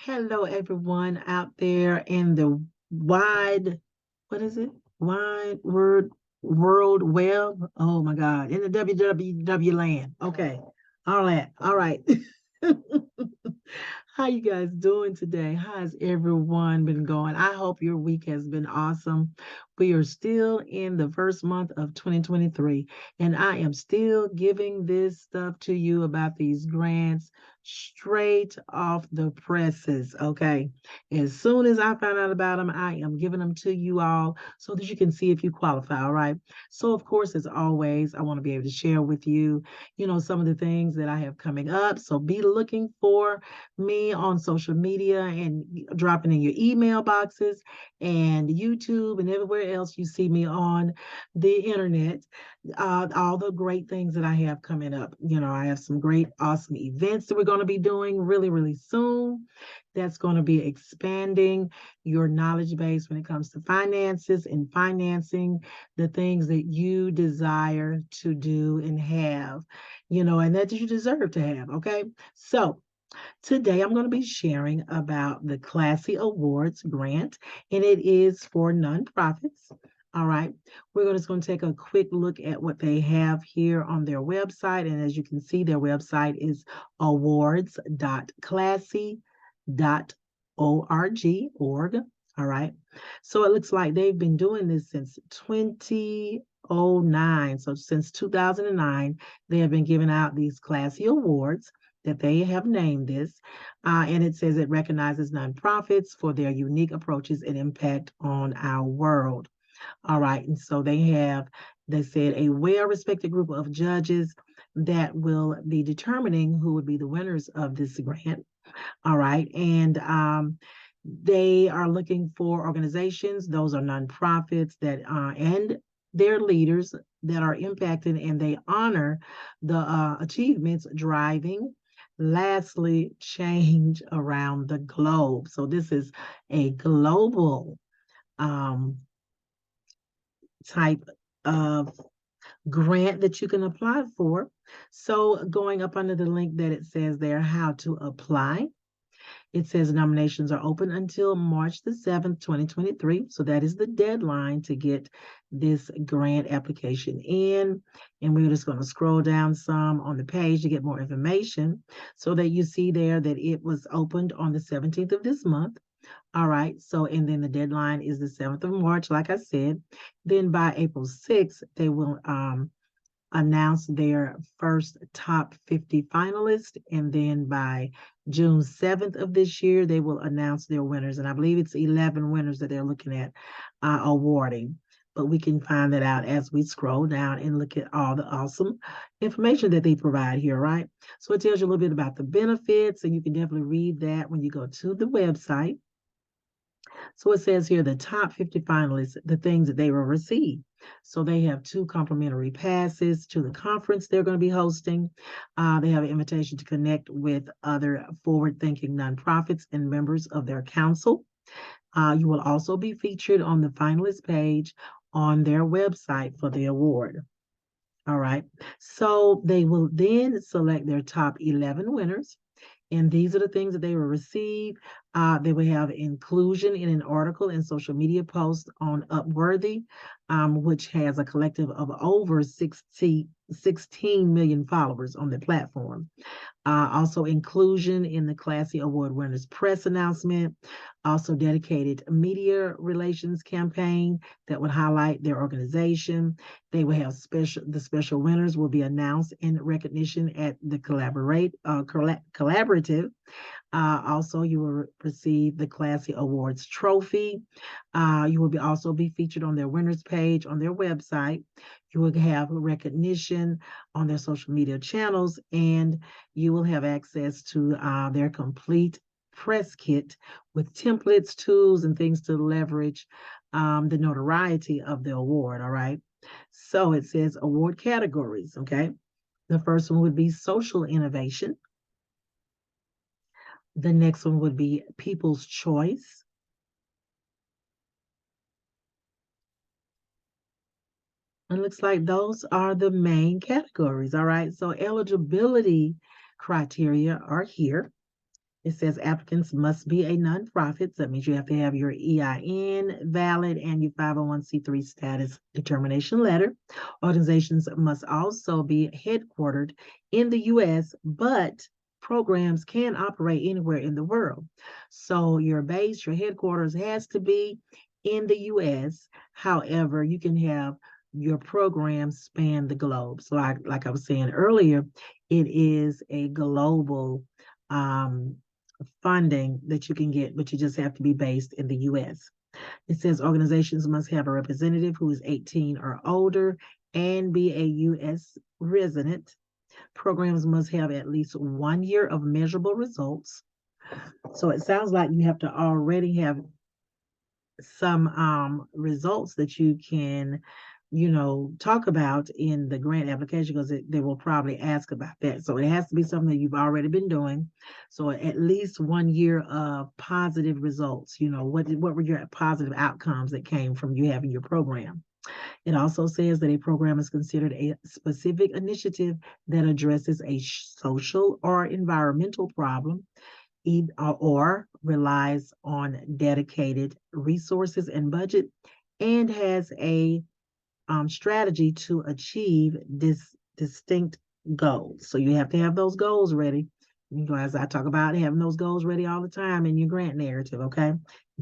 Hello, everyone out there in the wide, what is it? Wide world web. Oh my God, in the WWW land. Okay, all right. How you guys doing today? How has everyone been going? I hope your week has been awesome. We are still in the first month of 2023, and I am still giving this stuff to you about these grants straight off the presses. Okay. As soon as I found out about them, I am giving them to you all so that you can see if you qualify. All right. So, of course, as always, I want to be able to share with you, some of the things that I have coming up. So be looking for me on social media and dropping in your email boxes and YouTube and everywhere else you see me on the internet. All the great things that I have coming up. I have some great, awesome events that we're going to be doing really, really soon. That's going to be expanding your knowledge base when it comes to finances and financing the things that you desire to do and have, and that you deserve to have. Okay. So, today, I'm going to be sharing about the Classy Awards grant, and it is for nonprofits. All right, we're just going to take a quick look at what they have here on their website. And as you can see, their website is awards.classy.org. All right, so it looks like they've been doing this since 2009. So since 2009, they have been giving out these Classy Awards that they have named this. And it says it recognizes nonprofits for their unique approaches and impact on our world. All right. And so they said, a well respected group of judges that will be determining who would be the winners of this grant. All right. And they are looking for organizations, those are nonprofits that, and their leaders that are impacted and they honor the achievements driving lastly change around the globe. So this is a global um, type of grant that you can apply for. So going up under the link that it says there how to apply, it says nominations are open until March the 7th, 2023. So that is the deadline to get this grant application in. And we're just going to scroll down some on the page to get more information so that you see there that it was opened on the 17th of this month. All right. So, and then the deadline is the 7th of March, like I said. Then by April 6th, they will announce their first top 50 finalists. And then by June 7th of this year, they will announce their winners. And I believe it's 11 winners that they're looking at awarding. But we can find that out as we scroll down and look at all the awesome information that they provide here, right? So it tells you a little bit about the benefits, and you can definitely read that when you go to the website. So it says here the top 50 finalists, the things that they will receive. So they have 2 complimentary passes to the conference they're going to be hosting. They have an invitation to connect with other forward-thinking nonprofits and members of their council. You will also be featured on the finalist page on their website for the award. All right. So they will then select their top 11 winners. And these are the things that they will receive. They will have inclusion in an article and social media post on Upworthy, which has a collective of over 16 million followers on the platform. Also inclusion in the Classy Award winners press announcement, also dedicated media relations campaign that would highlight their organization. They will have the special winners will be announced in recognition at the collaborative. Also, you will receive the Classy Awards trophy. You will also be featured on their winners page on their website. You will have recognition on their social media channels, and you will have access to their complete press kit with templates, tools, and things to leverage the notoriety of the award. All right. So it says award categories. Okay. The first one would be social innovation. The next one would be people's choice. It looks like those are the main categories. All right. So eligibility criteria are here. It says applicants must be a nonprofit. So that means you have to have your EIN valid and your 501c3 status determination letter. Organizations must also be headquartered in the U.S., but programs can operate anywhere in the world. So your base, your headquarters has to be in the U.S. However, you can have your program span the globe. So like I was saying earlier, it is a global funding that you can get, but you just have to be based in the U.S. It says organizations must have a representative who is 18 or older and be a U.S. resident. Programs must have at least 1 year of measurable results. So it sounds like you have to already have some results that you can talk about in the grant application, because they will probably ask about that. So it has to be something that you've already been doing. So at least 1 year of positive results. What were your positive outcomes that came from you having your program? It also says that a program is considered a specific initiative that addresses a social or environmental problem, or relies on dedicated resources and budget, and has a strategy to achieve this distinct goals. So you have to have those goals ready. As I talk about having those goals ready all the time in your grant narrative, okay,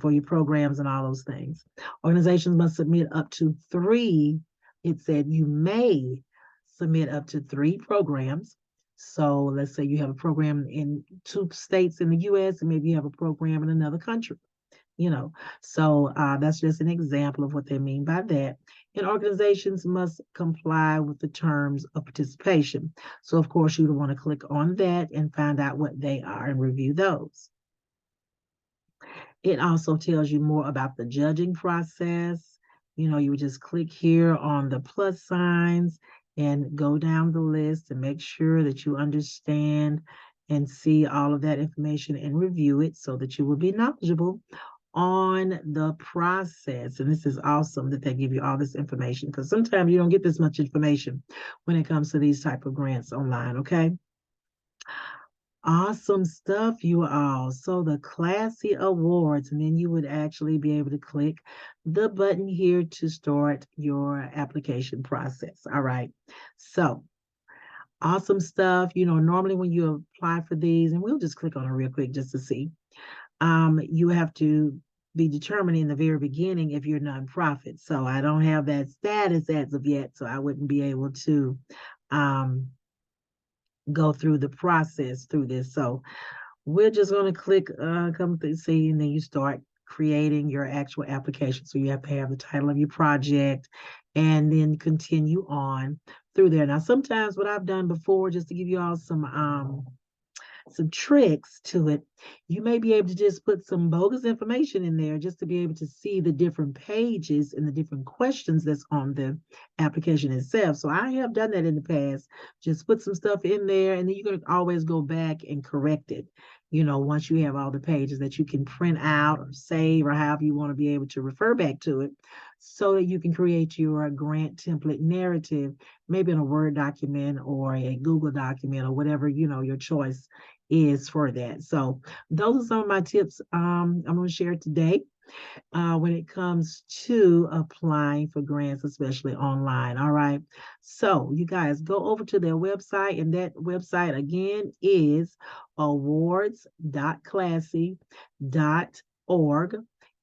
for your programs and all those things. Organizations must submit up to 3. It said you may submit up to 3 programs. So let's say you have a program in 2 states in the U.S. and maybe you have a program in another country. So that's just an example of what they mean by that. And organizations must comply with the terms of participation. So of course you would want to click on that and find out what they are and review those. It also tells you more about the judging process. You would just click here on the plus signs and go down the list and make sure that you understand and see all of that information and review it so that you will be knowledgeable on the process. And this is awesome that they give you all this information, because sometimes you don't get this much information when it comes to these type of grants online, okay? Awesome stuff, you all. So the Classy Awards, and then you would actually be able to click the button here to start your application process. All right. So awesome stuff. Normally when you apply for these, and we'll just click on it real quick just to see, you have to be determined in the very beginning if you're a nonprofit. So I don't have that status as of yet, so I wouldn't be able to go through the process through this. So we're just going to click come through, see, and then you start creating your actual application. So you have to have the title of your project and then continue on through there. Now, sometimes what I've done before, just to give you all some tricks to it, you may be able to just put some bogus information in there just to be able to see the different pages and the different questions that's on the application itself. So I have done that in the past. Just put some stuff in there, and then you're going to always go back and correct it, once you have all the pages that you can print out or save, or however you want to be able to refer back to it, so that you can create your grant template narrative, maybe in a Word document or a Google document or whatever, your choice is for that. So those are some of my tips I'm going to share today when it comes to applying for grants, especially online. All right. So you guys go over to their website, and that website again is awards.classy.org.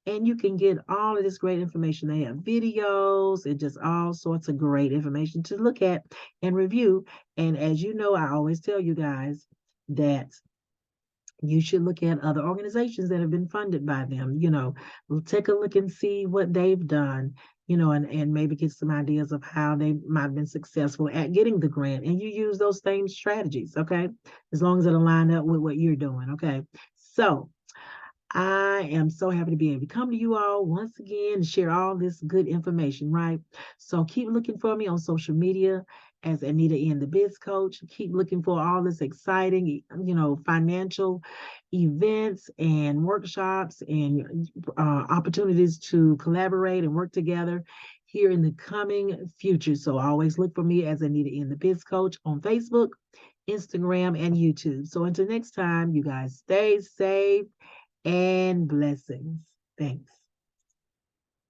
And you can get all of this great information. They have videos and just all sorts of great information to look at and review. And as you know, I always tell you guys that you should look at other organizations that have been funded by them. We'll take a look and see what they've done, and maybe get some ideas of how they might have been successful at getting the grant. And you use those same strategies, okay? As long as it'll line up with what you're doing, okay? So I am so happy to be able to come to you all once again and share all this good information, right? So keep looking for me on social media as Anita N, the Biz Coach. Keep looking for all this exciting, financial events and workshops and opportunities to collaborate and work together here in the coming future. So always look for me as Anita N, the Biz Coach on Facebook, Instagram, and YouTube. So until next time, you guys stay safe and blessings. Thanks.